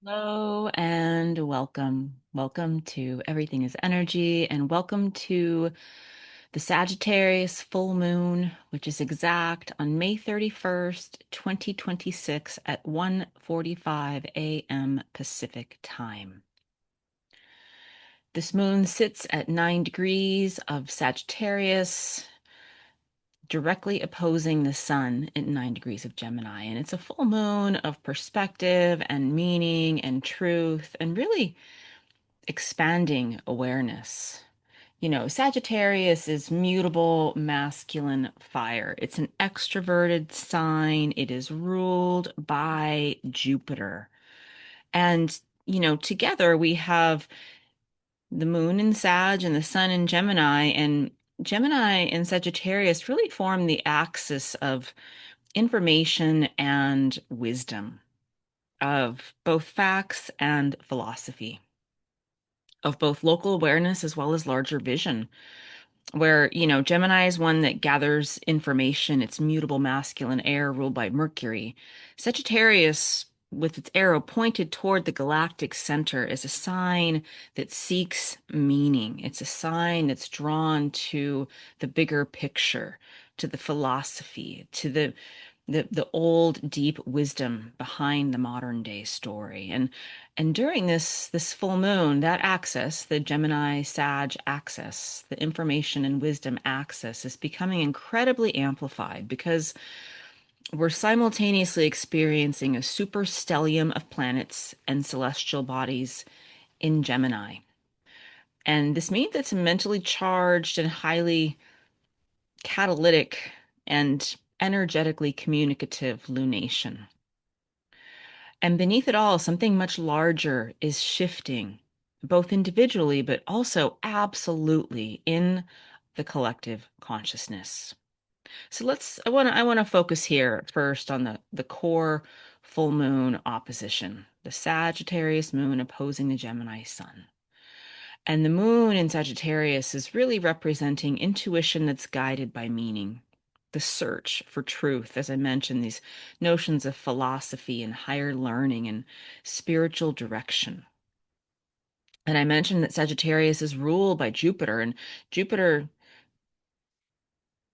Hello and welcome. Welcome to Everything is Energy and welcome to the Sagittarius full moon, which is exact on May 31st, 2026 at 1:45 a.m. Pacific time. This moon sits at 9 degrees of Sagittarius, directly opposing the sun at 9 degrees of Gemini. And it's a full moon of perspective and meaning and truth and really expanding awareness. Sagittarius is mutable masculine fire. It's an extroverted sign. It is ruled by Jupiter. And, together we have the moon in Sag and the sun in Gemini. And Gemini and Sagittarius really form the axis of information and wisdom, of both facts and philosophy, of both local awareness as well as larger vision, where, Gemini is one that gathers information. It's mutable masculine air ruled by Mercury. Sagittarius, with its arrow pointed toward the galactic center, is a sign that seeks meaning. It's a sign that's drawn to the bigger picture, to the philosophy, to the old deep wisdom behind the modern day story. And during this full moon, that axis, the Gemini Sag axis, the information and wisdom axis, is becoming incredibly amplified because we're simultaneously experiencing a super stellium of planets and celestial bodies in Gemini. And this means it's a mentally charged and highly catalytic and energetically communicative lunation. And beneath it all, something much larger is shifting, both individually, but also absolutely in the collective consciousness. So I want to focus here first on the core full moon opposition, the Sagittarius moon opposing the Gemini sun. And the moon in Sagittarius is really representing intuition that's guided by meaning, the search for truth. As I mentioned, these notions of philosophy and higher learning and spiritual direction. And I mentioned that Sagittarius is ruled by Jupiter, and Jupiter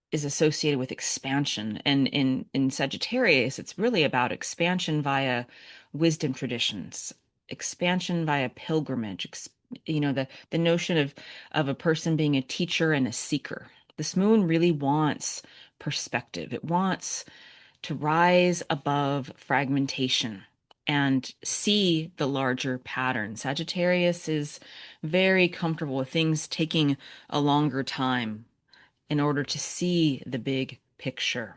is associated with expansion. And in Sagittarius, it's really about expansion via wisdom traditions, expansion via pilgrimage, the notion of a person being a teacher and a seeker. This moon really wants perspective. It wants to rise above fragmentation and see the larger pattern. Sagittarius is very comfortable with things taking a longer time in order to see the big picture.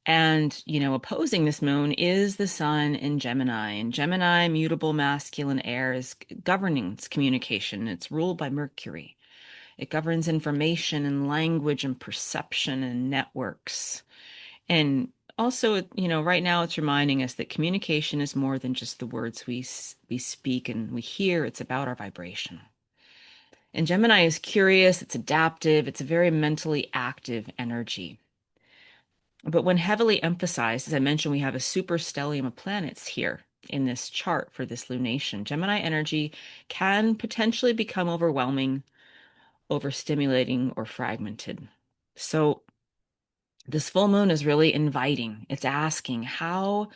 And, opposing this moon is the sun in Gemini. And Gemini, mutable masculine air, is governing its communication. It's ruled by Mercury. It governs information and language and perception and networks. And also, right now it's reminding us that communication is more than just the words we speak and we hear. It's about our vibration. And Gemini is curious, it's adaptive, it's a very mentally active energy. But when heavily emphasized, as I mentioned, we have a super stellium of planets here in this chart for this lunation. Gemini energy can potentially become overwhelming, overstimulating, or fragmented. So this full moon is really inviting. It's asking, how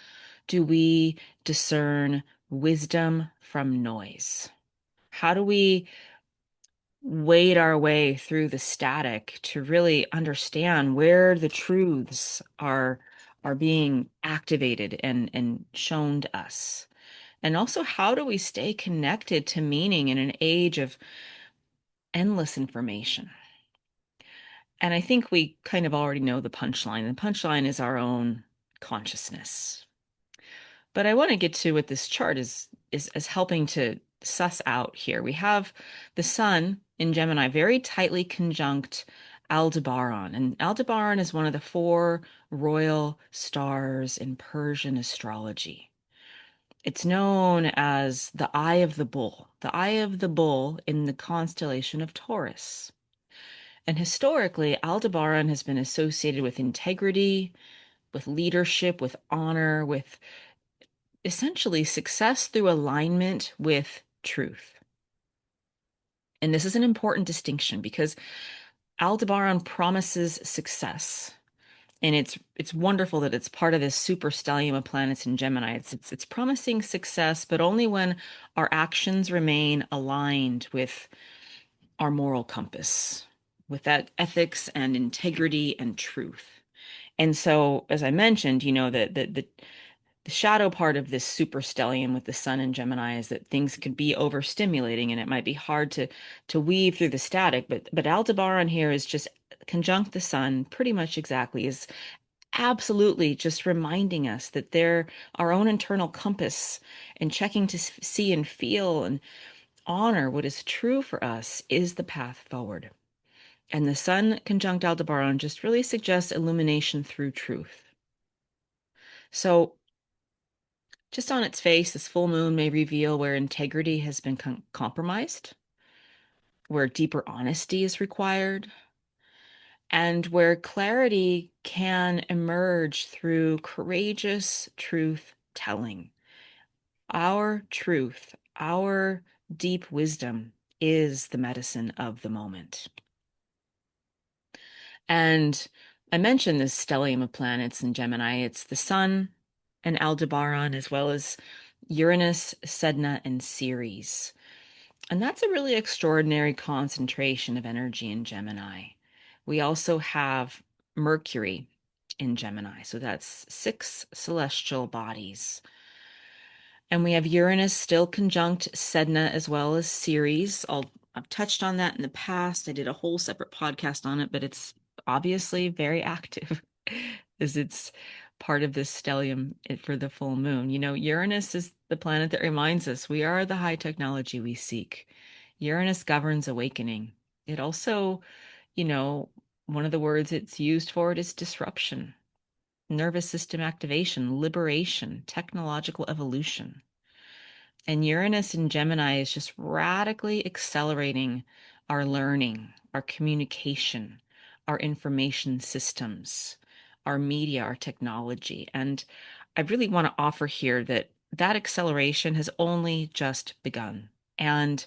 do we discern wisdom from noise? How do we wade our way through the static to really understand where the truths are being activated and shown to us? And also, how do we stay connected to meaning in an age of endless information? And I think we kind of already know the punchline. The punchline is our own consciousness. But I want to get to what this chart is helping to suss out here. We have the sun in Gemini very tightly conjunct Aldebaran, and Aldebaran is one of the four royal stars in Persian astrology. It's known as the eye of the bull in the constellation of Taurus. And historically, Aldebaran has been associated with integrity, with leadership, with honor, with essentially success through alignment with truth. And this is an important distinction because Aldebaran promises success. And it's wonderful that it's part of this super stellium of planets in Gemini. It's promising success, but only when our actions remain aligned with our moral compass, with that ethics and integrity and truth. And so, as I mentioned, the shadow part of this super stellium with the sun in Gemini is that things could be overstimulating and it might be hard to weave through the static. But Aldebaran here is just conjunct the sun pretty much exactly, is absolutely just reminding us that they're our own internal compass, and checking to see and feel and honor what is true for us is the path forward. And the sun conjunct Aldebaran just really suggests illumination through truth. So, just on its face, this full moon may reveal where integrity has been compromised, where deeper honesty is required, and where clarity can emerge through courageous truth telling. Our truth, our deep wisdom is the medicine of the moment. And I mentioned this stellium of planets in Gemini. It's the Sun and Aldebaran, as well as Uranus, Sedna, and Ceres. And that's a really extraordinary concentration of energy in Gemini. We also have Mercury in Gemini. So that's 6 celestial bodies. And we have Uranus still conjunct Sedna as well as Ceres. I've touched on that in the past. I did a whole separate podcast on it, but it's obviously very active as it's part of this stellium for the full moon. Uranus is the planet that reminds us we are the high technology we seek. Uranus governs awakening. It also, you know, one of the words it's used for it is disruption, nervous system activation, liberation, technological evolution. And Uranus in Gemini is just radically accelerating our learning, our communication, our information systems, our media, our technology. And I really want to offer here that that acceleration has only just begun. And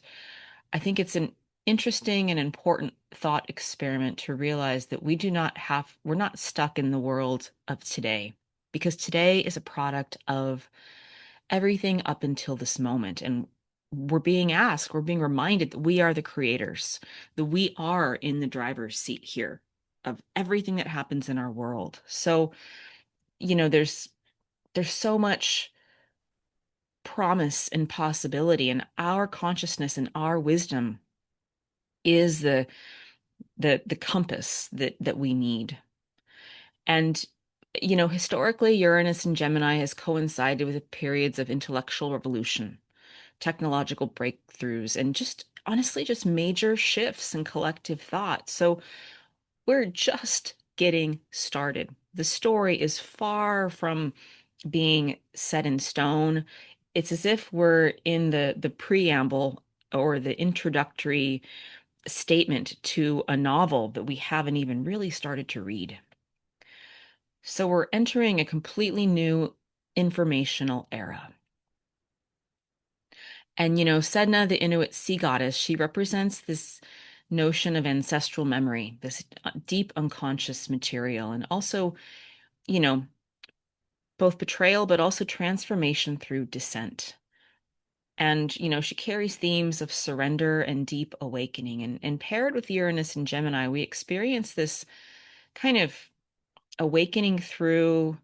I think it's an interesting and important thought experiment to realize that we're not stuck in the world of today, because today is a product of everything up until this moment. And we're being reminded that we are the creators, that we are in the driver's seat here of everything that happens in our world. So, there's so much promise and possibility, and our consciousness and our wisdom is the compass that we need. And historically, Uranus and Gemini has coincided with periods of intellectual revolution, technological breakthroughs, and just honestly, just major shifts in collective thought. So we're just getting started. The story is far from being set in stone. It's as if we're in the preamble or the introductory statement to a novel that we haven't even really started to read. So we're entering a completely new informational era. And, Sedna, the Inuit sea goddess, she represents this notion of ancestral memory, this deep unconscious material, and also, you know, both betrayal, but also transformation through descent. And, she carries themes of surrender and deep awakening. And paired with Uranus and Gemini, we experience this kind of awakening through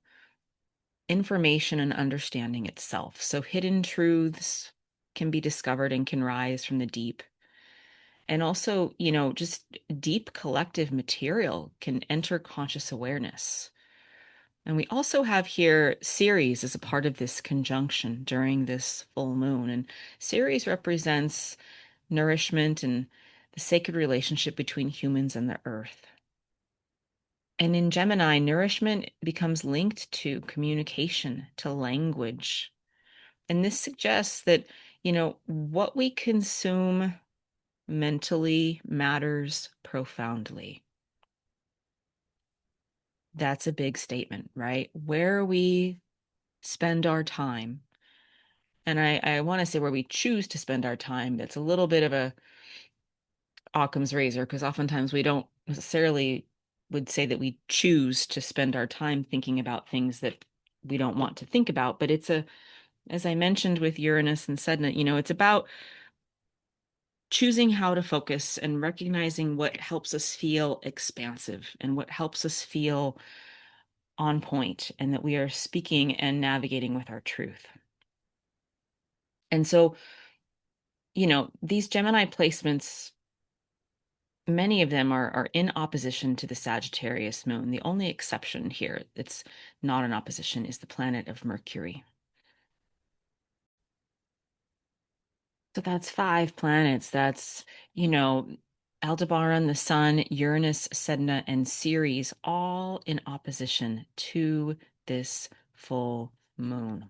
information and understanding itself. So hidden truths can be discovered and can rise from the deep. And also, just deep collective material can enter conscious awareness. And we also have here Ceres as a part of this conjunction during this full moon. And Ceres represents nourishment and the sacred relationship between humans and the earth. And in Gemini, nourishment becomes linked to communication, to language. And this suggests that, what we consume mentally matters profoundly. That's a big statement, right? Where we spend our time And I want to say where we choose to spend our time, that's a little bit of a Occam's razor, because oftentimes we don't necessarily would say that we choose to spend our time thinking about things that we don't want to think about. But it's a, as I mentioned with Uranus and Sedna, it's about choosing how to focus and recognizing what helps us feel expansive and what helps us feel on point, and that we are speaking and navigating with our truth. And so, these Gemini placements, many of them are in opposition to the Sagittarius moon. The only exception here that's not in opposition is the planet of Mercury. So that's five planets. That's, Aldebaran, the Sun, Uranus, Sedna, and Ceres, all in opposition to this full moon.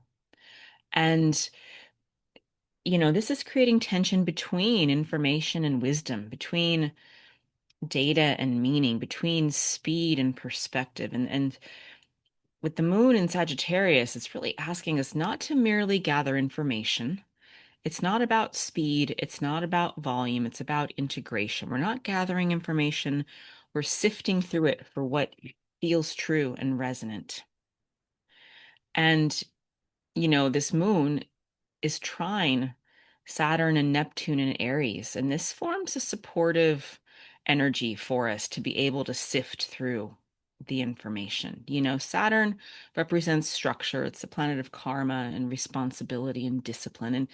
And, this is creating tension between information and wisdom, between data and meaning, between speed and perspective. And with the moon in Sagittarius, it's really asking us not to merely gather information. It's not about speed. It's not about volume. It's about integration. We're not gathering information. We're sifting through it for what feels true and resonant. And, this moon is trine Saturn and Neptune in Aries. And this forms a supportive energy for us to be able to sift through the information. Saturn represents structure. It's the planet of karma and responsibility and discipline.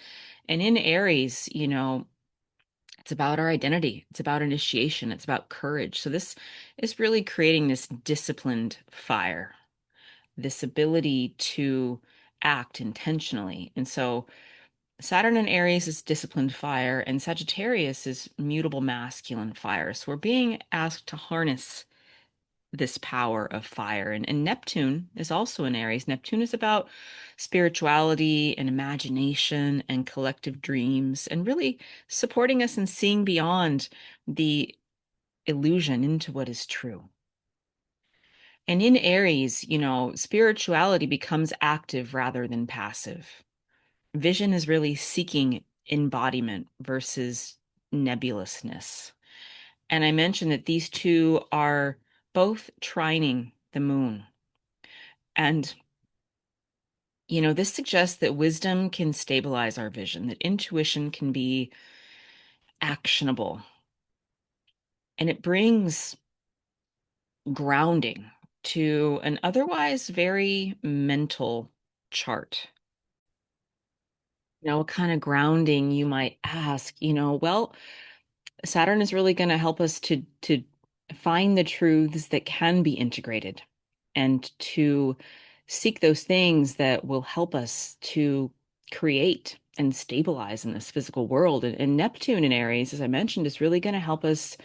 And in Aries, it's about our identity. It's about initiation. It's about courage. So this is really creating this disciplined fire, this ability to act intentionally. And so Saturn in Aries is disciplined fire, and Sagittarius is mutable masculine fire. So we're being asked to harness this power of fire. And Neptune is also in Aries. Neptune is about spirituality and imagination and collective dreams, and really supporting us in seeing beyond the illusion into what is true. And in Aries, spirituality becomes active rather than passive. Vision is really seeking embodiment versus nebulousness. And I mentioned that these two are both trining the moon. And, this suggests that wisdom can stabilize our vision, that intuition can be actionable, and it brings grounding to an otherwise very mental chart. What kind of grounding, you might ask? Well, Saturn is really going to help us to find the truths that can be integrated and to seek those things that will help us to create and stabilize in this physical world. And Neptune in Aries, as I mentioned, is really going to help us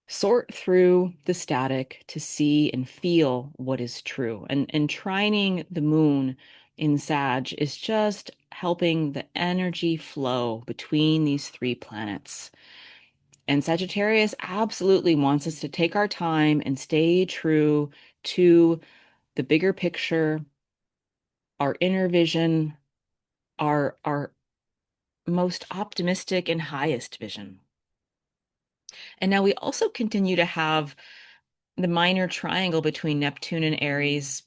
sort through the static to see and feel what is true. And trining the moon in Sag is just helping the energy flow between these three planets. And Sagittarius absolutely wants us to take our time and stay true to the bigger picture, our inner vision, our most optimistic and highest vision. And now we also continue to have the minor triangle between Neptune and Aries,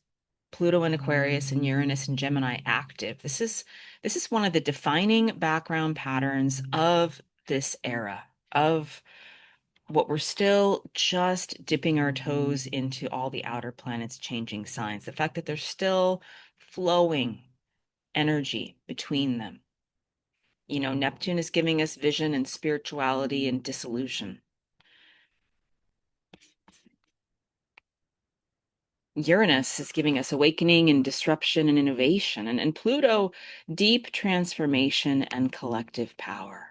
Pluto and Aquarius, and Uranus and Gemini active. This is one of the defining background patterns of this era, of what we're still just dipping our toes into all the outer planets changing signs. The fact that there's still flowing energy between them. Neptune is giving us vision and spirituality and disillusion. Uranus is giving us awakening and disruption and innovation, and Pluto, deep transformation and collective power.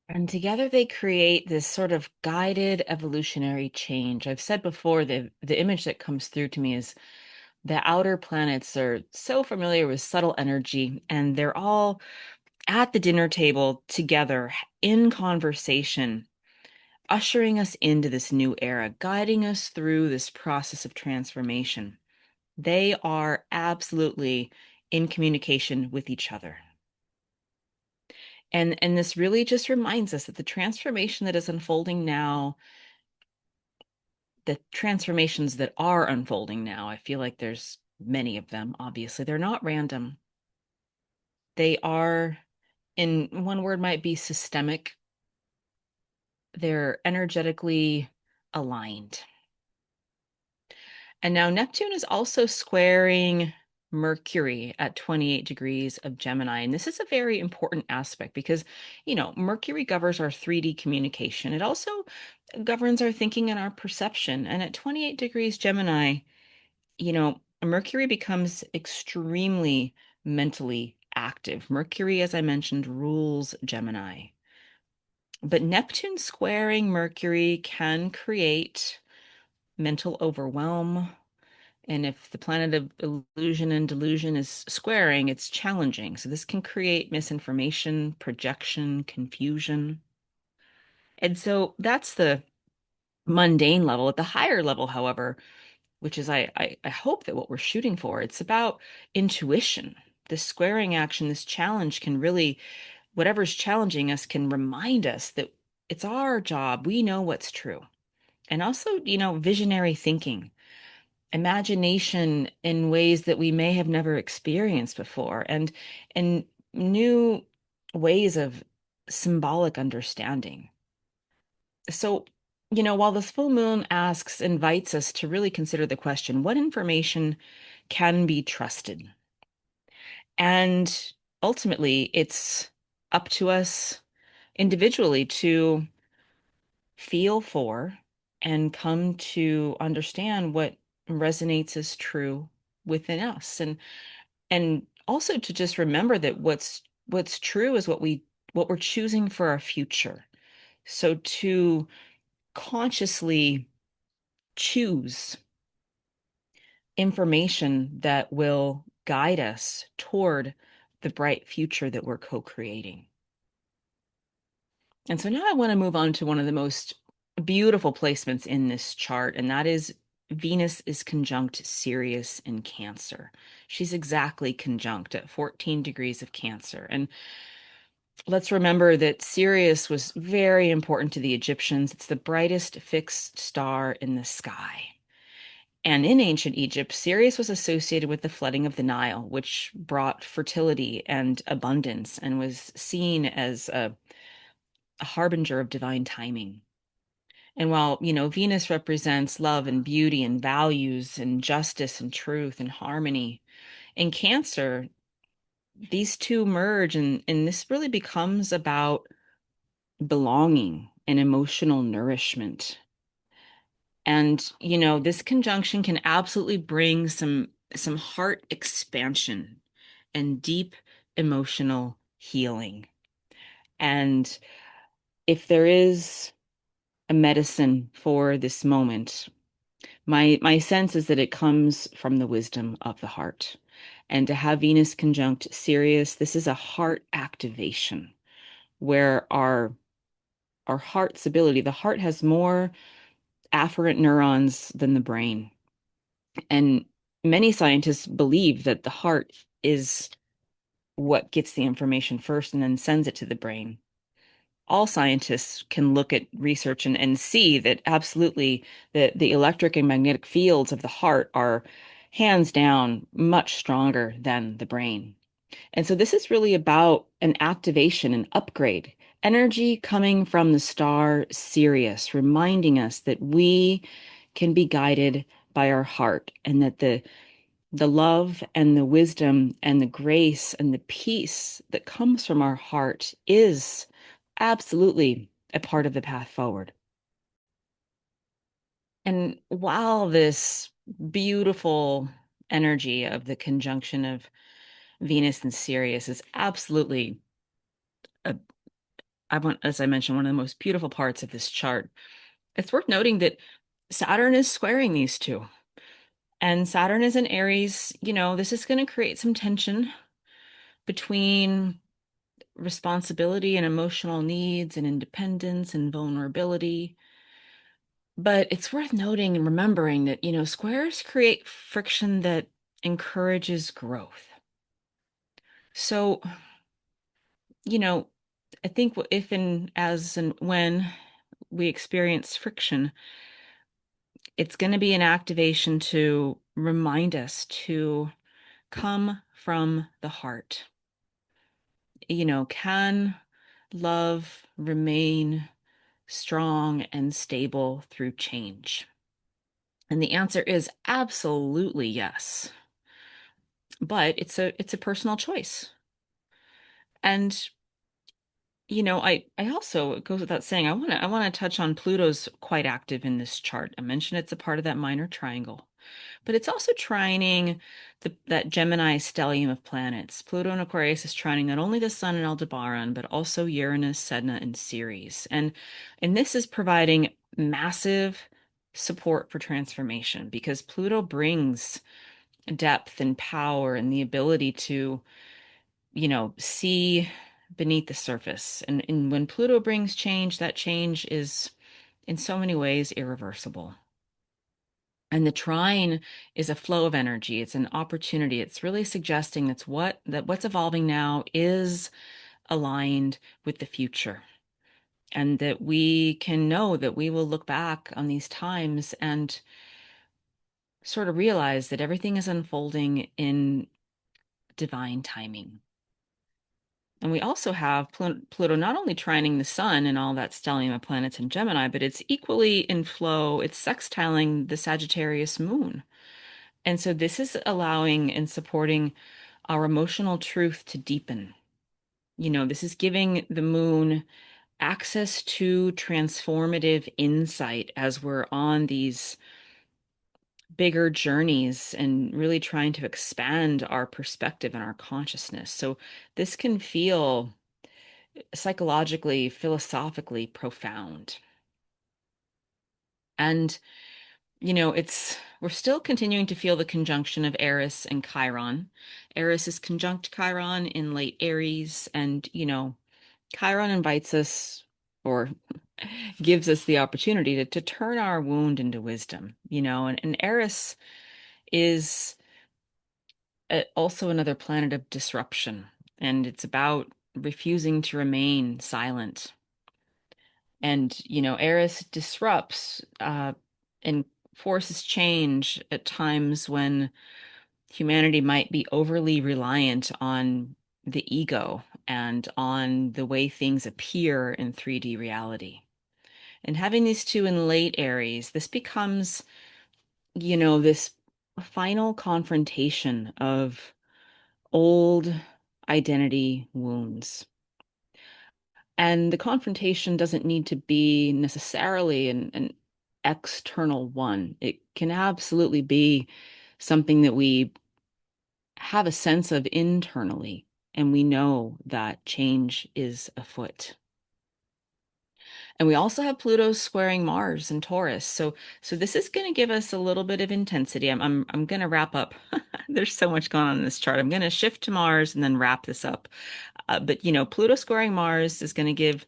And together they create this sort of guided evolutionary change. I've said before, the image that comes through to me is the outer planets are so familiar with subtle energy, and they're all at the dinner table together in conversation, ushering us into this new era, guiding us through this process of transformation. They are absolutely in communication with each other. And this really just reminds us that the transformation that is unfolding now, the transformations that are unfolding now, I feel like there's many of them, obviously, they're not random. They are, in one word might be systemic. They're energetically aligned. And now Neptune is also squaring Mercury at 28 degrees of Gemini. And this is a very important aspect because, Mercury governs our 3D communication. It also governs our thinking and our perception. And at 28 degrees Gemini, Mercury becomes extremely mentally active. Mercury, as I mentioned, rules Gemini. But Neptune squaring Mercury can create mental overwhelm. And if the planet of illusion and delusion is squaring, it's challenging. So this can create misinformation, projection, confusion. And so that's the mundane level. At the higher level, however, which is I hope that what we're shooting for, it's about intuition. This squaring action, this challenge can really, whatever's challenging us can remind us that it's our job. We know what's true. And also, visionary thinking, imagination in ways that we may have never experienced before, and new ways of symbolic understanding. So, while this full moon invites us to really consider the question, what information can be trusted? And ultimately, it's up to us individually to feel for and come to understand what resonates as true within us, and also to just remember that what's true is what we're choosing for our future. So to consciously choose information that will guide us toward the bright future that we're co-creating. And so now I want to move on to one of the most beautiful placements in this chart, and that is Venus is conjunct Sirius in Cancer. She's exactly conjunct at 14 degrees of Cancer. And let's remember that Sirius was very important to the Egyptians. It's the brightest fixed star in the sky. And in ancient Egypt, Sirius was associated with the flooding of the Nile, which brought fertility and abundance and was seen as a harbinger of divine timing. And while, Venus represents love and beauty and values and justice and truth and harmony, in Cancer, these two merge, and this really becomes about belonging and emotional nourishment. And, this conjunction can absolutely bring some heart expansion and deep emotional healing. And if there is a medicine for this moment, my sense is that it comes from the wisdom of the heart. And to have Venus conjunct Sirius, this is a heart activation where our heart's ability, the heart has more afferent neurons than the brain. And many scientists believe that the heart is what gets the information first and then sends it to the brain. All scientists can look at research and see that absolutely the electric and magnetic fields of the heart are hands down much stronger than the brain. And so this is really about an activation, an upgrade, energy coming from the star Sirius, reminding us that we can be guided by our heart, and that the love and the wisdom and the grace and the peace that comes from our heart is absolutely a part of the path forward. And while this beautiful energy of the conjunction of Venus and Sirius is absolutely a, as I mentioned, one of the most beautiful parts of this chart, it's worth noting that Saturn is squaring these two. And Saturn is in Aries. This is going to create some tension between responsibility and emotional needs and independence and vulnerability. But it's worth noting and remembering that, squares create friction that encourages growth. So, you know, I think if and as and when we experience friction, it's going to be an activation to remind us to come from the heart. Can love remain strong and stable through change? And the answer is absolutely yes. But it's a personal choice. And I also, it goes without saying, I want to touch on Pluto's quite active in this chart. I mentioned it's a part of that minor triangle, but it's also trining that Gemini stellium of planets. Pluto in Aquarius is trining not only the Sun in Aldebaran, but also Uranus, Sedna, and Ceres. And this is providing massive support for transformation because Pluto brings depth and power and the ability to see beneath the surface. And when Pluto brings change, that change is in so many ways irreversible. And the trine is a flow of energy. It's an opportunity. It's really suggesting that what's evolving now is aligned with the future. And that we can know that we will look back on these times and sort of realize that everything is unfolding in divine timing. And we also have Pluto not only trining the sun and all that stellium of planets in Gemini, but it's equally in flow. It's sextiling the Sagittarius moon. And so this is allowing and supporting our emotional truth to deepen. This is giving the moon access to transformative insight as we're on these bigger journeys and really trying to expand our perspective and our consciousness. So this can feel psychologically, philosophically profound. And, we're still continuing to feel the conjunction of Eris and Chiron. Eris is conjunct Chiron in late Aries, and, Chiron invites us or gives us the opportunity to turn our wound into wisdom, and Eris is also another planet of disruption, and it's about refusing to remain silent. And, Eris disrupts and forces change at times when humanity might be overly reliant on the ego and on the way things appear in 3D reality. And having these two in late Aries, this becomes, this final confrontation of old identity wounds. And the confrontation doesn't need to be necessarily an external one. It can absolutely be something that we have a sense of internally, and we know that change is afoot. And we also have Pluto squaring Mars and Taurus. So this is going to give us a little bit of intensity. I'm going to wrap up. There's so much going on in this chart. I'm going to shift to Mars and then wrap this up. But Pluto squaring Mars is going to give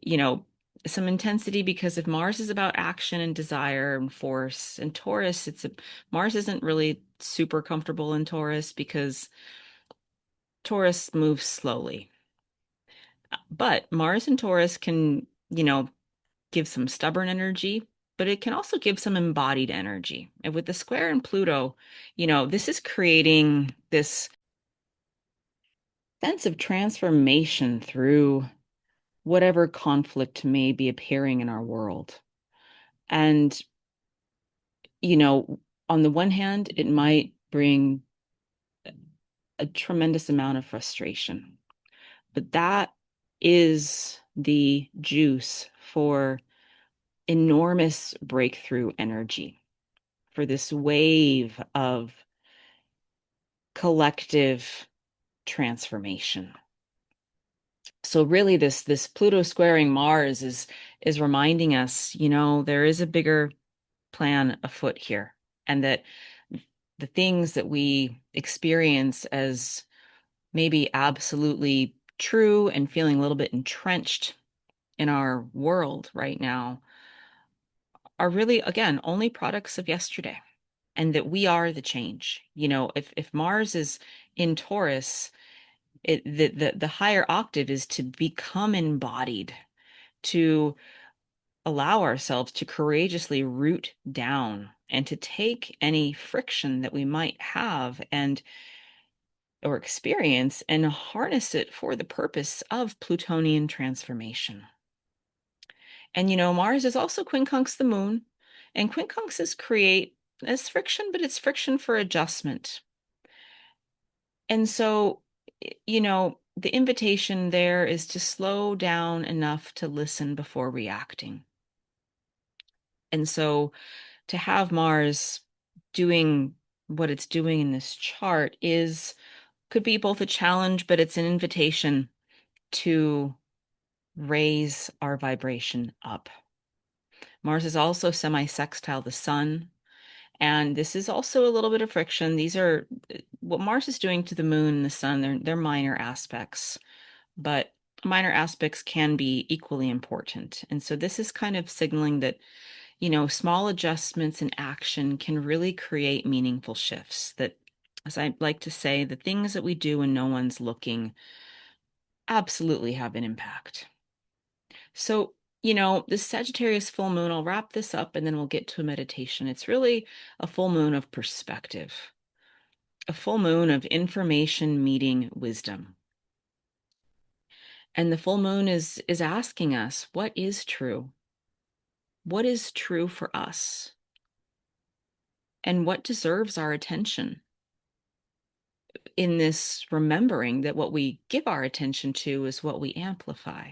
you know, some intensity because if Mars is about action and desire and force, and Taurus, Mars isn't really super comfortable in Taurus because Taurus moves slowly. But Mars and Taurus can, give some stubborn energy, but it can also give some embodied energy. And with the square in Pluto, this is creating this sense of transformation through whatever conflict may be appearing in our world. And on the one hand, it might bring a tremendous amount of frustration, but that is the juice for enormous breakthrough energy, for this wave of collective transformation. So really this Pluto squaring Mars is reminding us, there is a bigger plan afoot here, and that the things that we experience as maybe absolutely true and feeling a little bit entrenched in our world right now are really, again, only products of yesterday, and that we are the change. If Mars is in Taurus, The higher octave is to become embodied, to allow ourselves to courageously root down and to take any friction that we might have and or experience and harness it for the purpose of Plutonian transformation. And Mars is also quincunx the moon, and quincunxes create as friction, but it's friction for adjustment. And so, the invitation there is to slow down enough to listen before reacting. And so to have Mars doing what it's doing in this chart is could be both a challenge, but it's an invitation to raise our vibration up. Mars is also semi-sextile the sun, and this is also a little bit of friction. These are what Mars is doing to the moon and the sun. They're minor aspects, but minor aspects can be equally important. And so this is kind of signaling that small adjustments in action can really create meaningful shifts. That, as I like to say, the things that we do when no one's looking absolutely have an impact. So, this Sagittarius full moon, I'll wrap this up and then we'll get to a meditation. It's really a full moon of perspective, a full moon of information meeting wisdom. And the full moon is asking us, what is true? What is true for us? And what deserves our attention? In this remembering that what we give our attention to is what we amplify.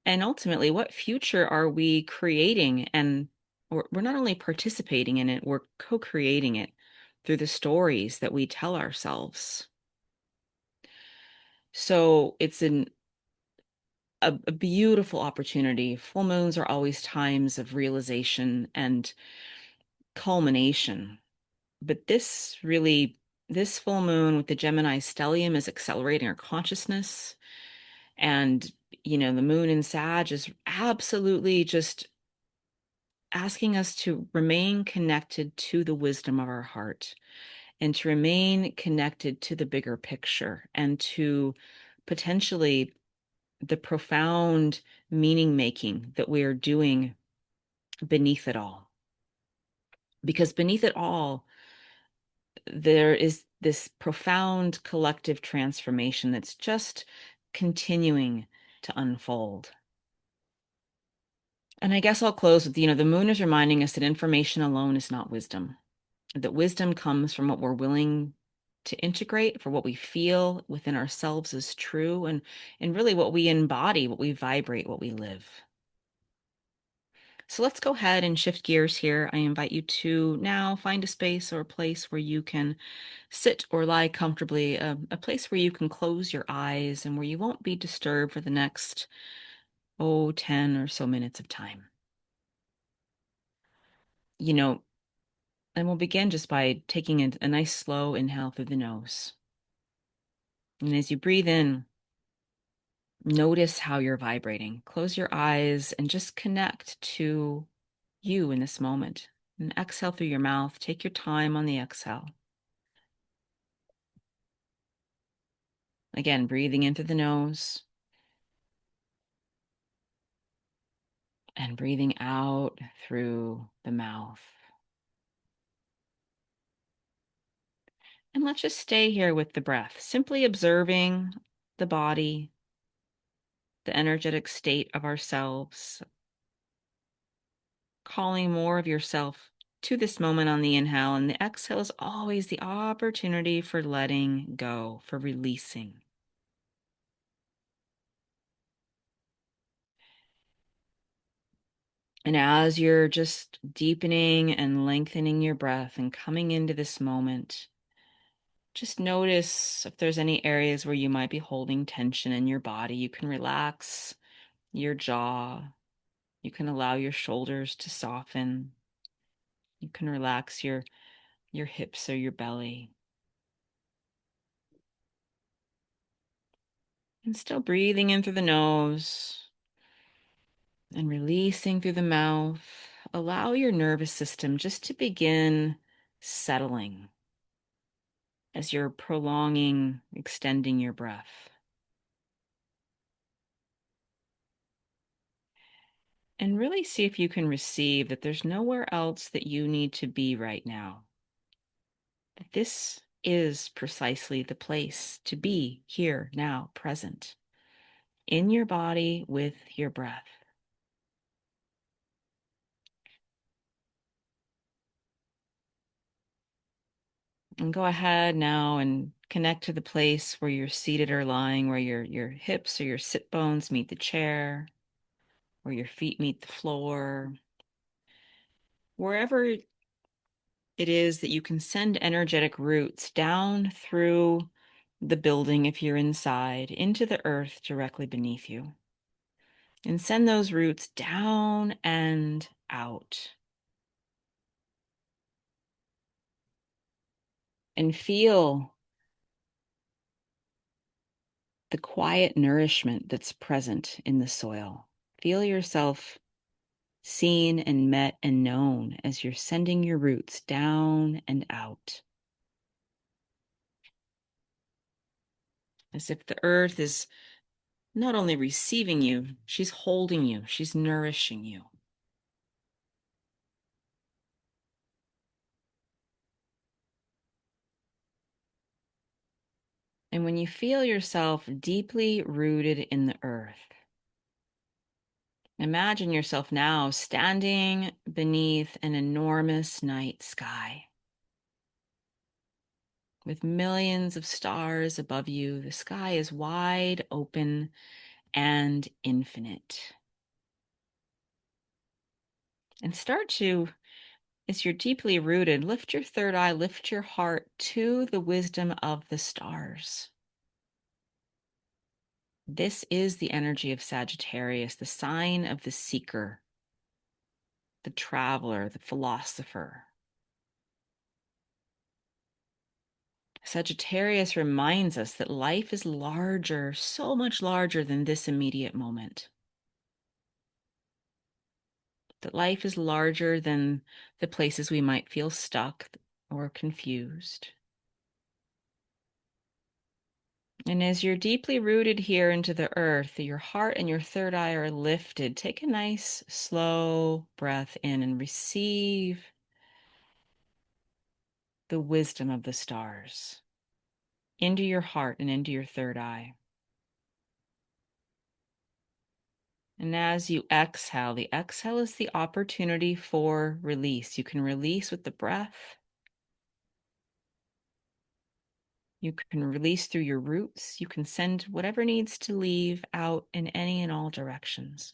And ultimately, what future are we creating? And we're not only participating in it, we're co-creating it through the stories that we tell ourselves. So it's a beautiful opportunity. Full moons are always times of realization and culmination. But this full moon with the Gemini stellium is accelerating our consciousness. And, the moon in Sag is absolutely just asking us to remain connected to the wisdom of our heart and to remain connected to the bigger picture and to potentially the profound meaning making that we are doing beneath it all. Because beneath it all, there is this profound collective transformation that's just continuing to unfold. And I guess I'll close with, the moon is reminding us that information alone is not wisdom, that wisdom comes from what we're willing to integrate, for what we feel within ourselves is true, and really what we embody, what we vibrate, what we live. So let's go ahead and shift gears here. I invite you to now find a space or a place where you can sit or lie comfortably, a place where you can close your eyes and where you won't be disturbed for the next, 10 or so minutes of time. You know, and we'll begin just by taking a nice slow inhale through the nose. And as you breathe in, notice how you're vibrating. Close your eyes and just connect to you in this moment. And exhale through your mouth. Take your time on the exhale. Again, breathing in through the nose and breathing out through the mouth. And let's just stay here with the breath, simply observing the body, the energetic state of ourselves, calling more of yourself to this moment on the inhale. And the exhale is always the opportunity for letting go, for releasing. And as you're just deepening and lengthening your breath and coming into this moment, just notice if there's any areas where you might be holding tension in your body. You can relax your jaw. You can allow your shoulders to soften. You can relax your hips or your belly. And still breathing in through the nose and releasing through the mouth. Allow your nervous system just to begin settling. as you're prolonging, extending your breath. And really see if you can receive that there's nowhere else that you need to be right now. That this is precisely the place to be here, now, present, in your body with your breath. And go ahead now and connect to the place where you're seated or lying, where your hips or your sit bones meet the chair, where your feet meet the floor. Wherever it is that you can send energetic roots down through the building, if you're inside, into the earth directly beneath you. And send those roots down and out. And feel the quiet nourishment that's present in the soil. Feel yourself seen and met and known as you're sending your roots down and out. As if the earth is not only receiving you, she's holding you, she's nourishing you. And when you feel yourself deeply rooted in the earth, imagine yourself now standing beneath an enormous night sky. With millions of stars above you, the sky is wide open and infinite. And start to, as you're deeply rooted, lift your third eye, lift your heart to the wisdom of the stars. This is the energy of Sagittarius, the sign of the seeker, the traveler, the philosopher. Sagittarius reminds us that life is larger, so much larger than this immediate moment. That life is larger than the places we might feel stuck or confused. And as you're deeply rooted here into the earth, your heart and your third eye are lifted. Take a nice, slow breath in and receive the wisdom of the stars into your heart and into your third eye. And as you exhale, the exhale is the opportunity for release. You can release with the breath. You can release through your roots. You can send whatever needs to leave out in any and all directions.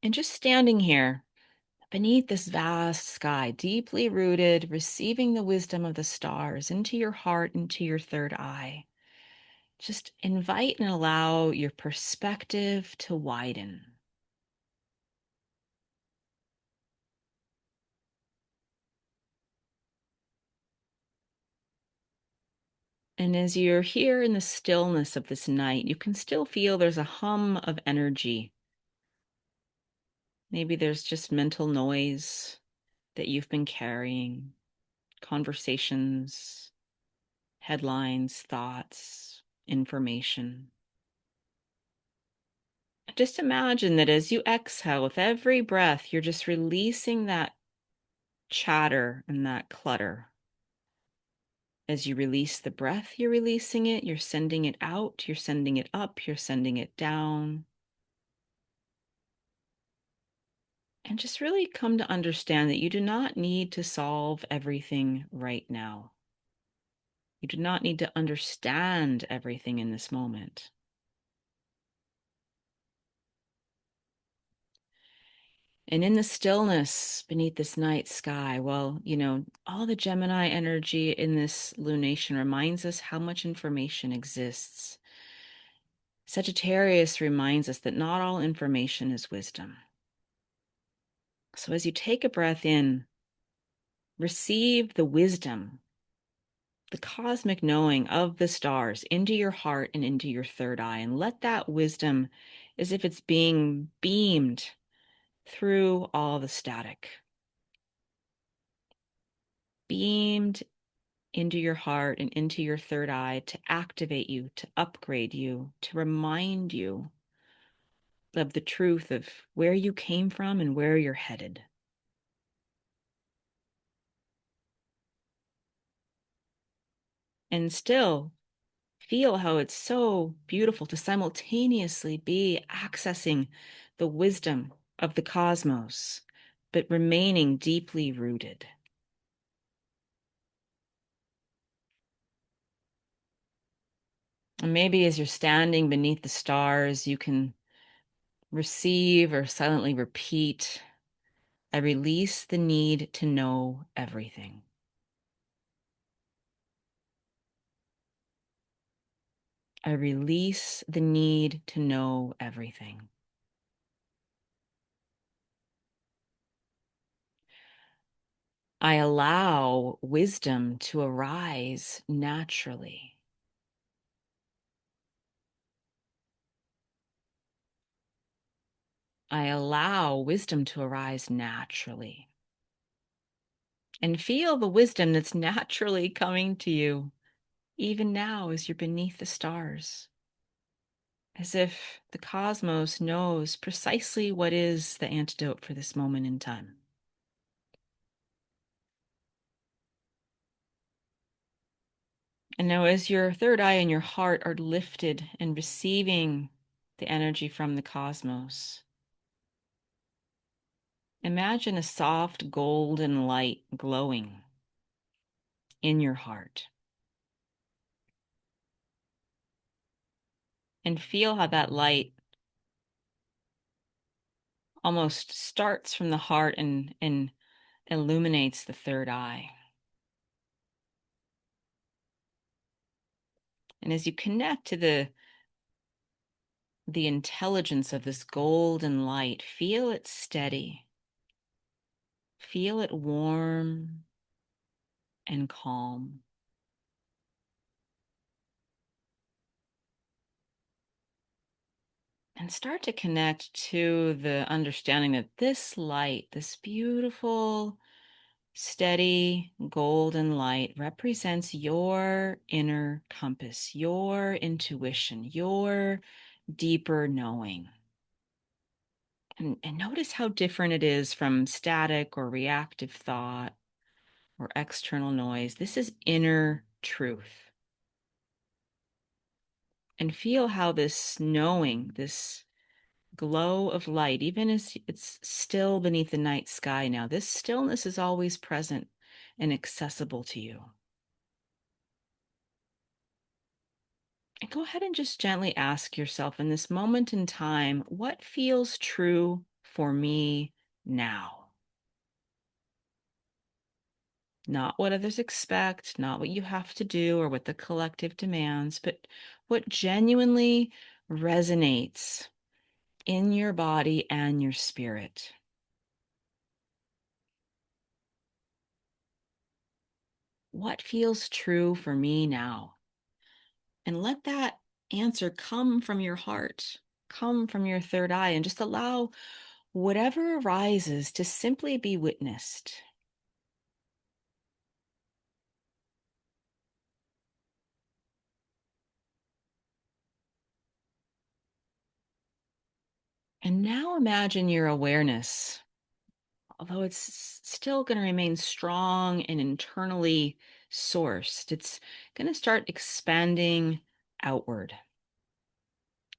And just standing here beneath this vast sky, deeply rooted, receiving the wisdom of the stars into your heart, into your third eye. Just invite and allow your perspective to widen. And as you're here in the stillness of this night, you can still feel there's a hum of energy. Maybe there's just mental noise that you've been carrying, conversations, headlines, thoughts, information. Just imagine that as you exhale with every breath, you're just releasing that chatter and that clutter. As you release the breath, you're releasing it, you're sending it out, you're sending it up, you're sending it down. And just really come to understand that you do not need to solve everything right now. You do not need to understand everything in this moment. And in the stillness beneath this night sky, well, all the Gemini energy in this lunation reminds us how much information exists. Sagittarius reminds us that not all information is wisdom. So as you take a breath in, receive the wisdom, the cosmic knowing of the stars into your heart and into your third eye, and let that wisdom, as if it's being beamed through all the static, beamed into your heart and into your third eye to activate you, to upgrade you, to remind you of the truth of where you came from and where you're headed. And still feel how it's so beautiful to simultaneously be accessing the wisdom of the cosmos, but remaining deeply rooted. And maybe as you're standing beneath the stars, you can receive or silently repeat, I release the need to know everything. I release the need to know everything. I allow wisdom to arise naturally. I allow wisdom to arise naturally. And feel the wisdom that's naturally coming to you, even now as you're beneath the stars, as if the cosmos knows precisely what is the antidote for this moment in time. And now, as your third eye and your heart are lifted and receiving the energy from the cosmos, imagine a soft golden light glowing in your heart. And feel how that light almost starts from the heart and illuminates the third eye. And as you connect to the intelligence of this golden light, feel it steady, feel it warm and calm. And start to connect to the understanding that this light, this beautiful, steady golden light, represents your inner compass, your intuition, your deeper knowing. And notice how different it is from static or reactive thought or external noise. This is inner truth. And feel how this knowing, this glow of light, even as it's still beneath the night sky now, this stillness is always present and accessible to you. And go ahead and just gently ask yourself in this moment in time, what feels true for me now? Not what others expect, not what you have to do or what the collective demands, but what genuinely resonates in your body and your spirit. What feels true for me now? And let that answer come from your heart, come from your third eye, and just allow whatever arises to simply be witnessed. And now imagine your awareness, although it's still going to remain strong and internally sourced, it's going to start expanding outward,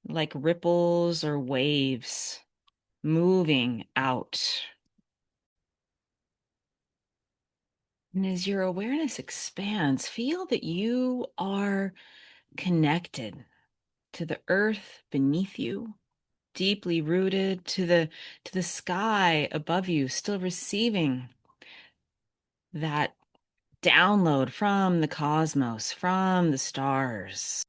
like ripples or waves moving out. And as your awareness expands, feel that you are connected to the earth beneath you, deeply rooted to the sky above you, still receiving that download from the cosmos, from the stars.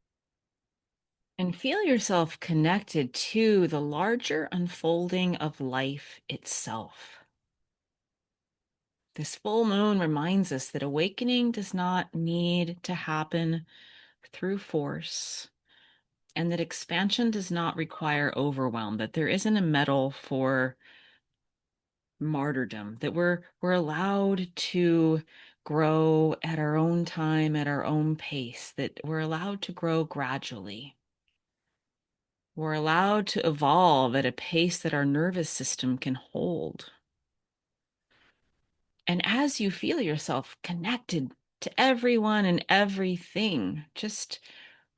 And feel yourself connected to the larger unfolding of life itself. This full moon reminds us that awakening does not need to happen through force, and that expansion does not require overwhelm, that there isn't a medal for martyrdom, that we're allowed to grow at our own time, at our own pace, that we're allowed to grow gradually. We're allowed to evolve at a pace that our nervous system can hold. And as you feel yourself connected to everyone and everything, just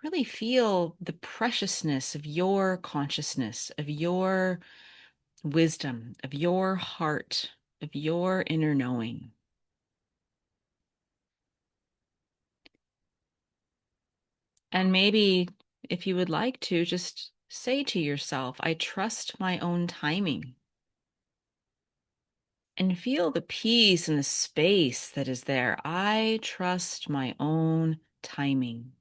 really feel the preciousness of your consciousness, of your wisdom, of your heart, of your inner knowing. And maybe if you would like to, just say to yourself, I trust my own timing. And feel the peace and the space that is there. I trust my own timing.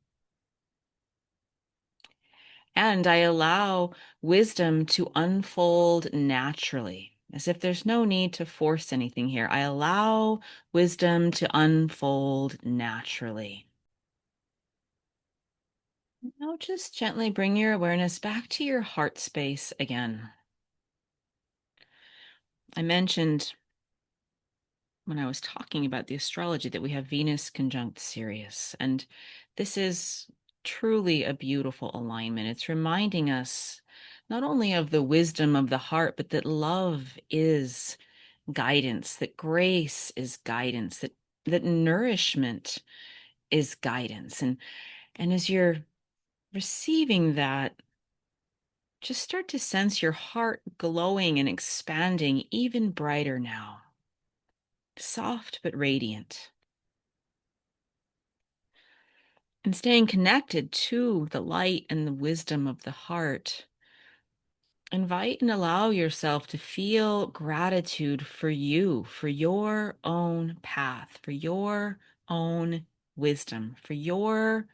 And I allow wisdom to unfold naturally, as if there's no need to force anything here. I allow wisdom to unfold naturally. Now just gently bring your awareness back to your heart space again. I mentioned when I was talking about the astrology that we have Venus conjunct Sirius, and this is truly a beautiful alignment. It's reminding us not only of the wisdom of the heart, but that love is guidance, that grace is guidance, that nourishment is guidance. And as you're receiving that, just start to sense your heart glowing and expanding even brighter now, soft but radiant. And staying connected to the light and the wisdom of the heart, invite and allow yourself to feel gratitude for you, for your own path, for your own wisdom, for your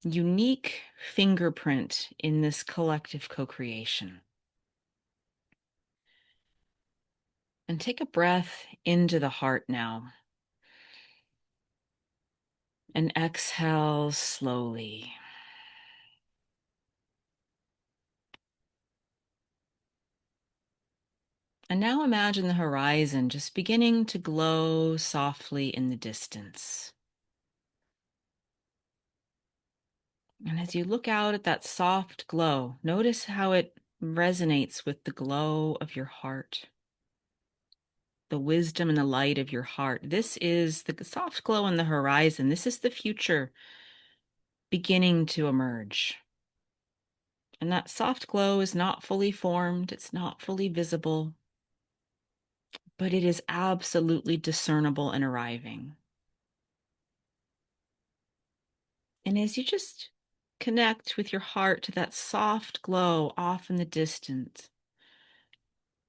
unique fingerprint in this collective co-creation. And take a breath into the heart now. And exhale slowly. And now imagine the horizon just beginning to glow softly in the distance. And as you look out at that soft glow, notice how it resonates with the glow of your heart, the wisdom and the light of your heart. This is the soft glow on the horizon. This is the future beginning to emerge. And that soft glow is not fully formed, it's not fully visible, but it is absolutely discernible and arriving. And as you just connect with your heart to that soft glow off in the distance,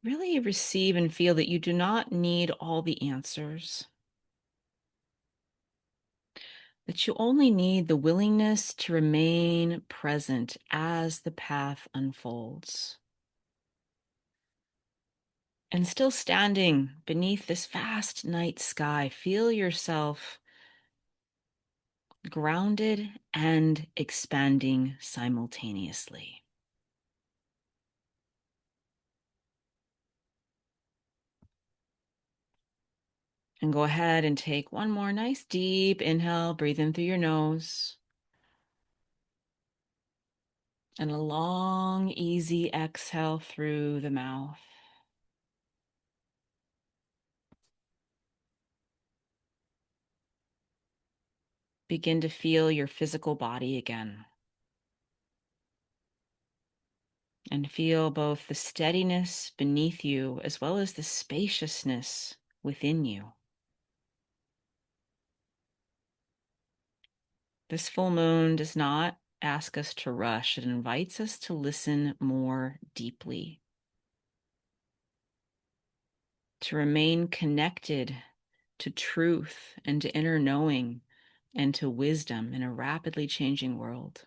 really receive and feel that you do not need all the answers, that you only need the willingness to remain present as the path unfolds. And still standing beneath this vast night sky, feel yourself grounded and expanding simultaneously. And go ahead and take one more nice deep inhale, breathe in through your nose. And a long, easy exhale through the mouth. Begin to feel your physical body again. And feel both the steadiness beneath you as well as the spaciousness within you. This full moon does not ask us to rush. It invites us to listen more deeply, to remain connected to truth and to inner knowing and to wisdom in a rapidly changing world.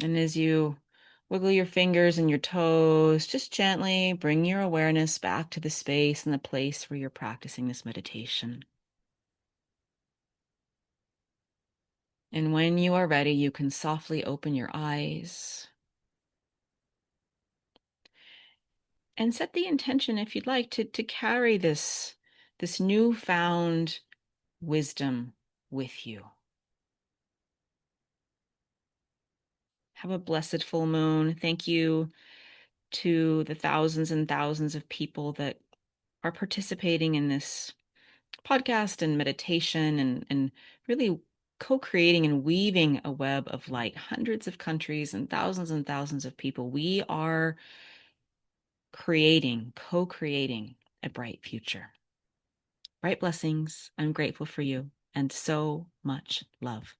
And as you wiggle your fingers and your toes, just gently bring your awareness back to the space and the place where you're practicing this meditation. And when you are ready, you can softly open your eyes and set the intention, if you'd like, to carry this this newfound wisdom with you. Have a blessed full moon. Thank you to the thousands and thousands of people that are participating in this podcast and meditation and really co-creating and weaving a web of light. Hundreds of countries and thousands of people. We are co-creating a bright future. Bright blessings. I'm grateful for you and so much love.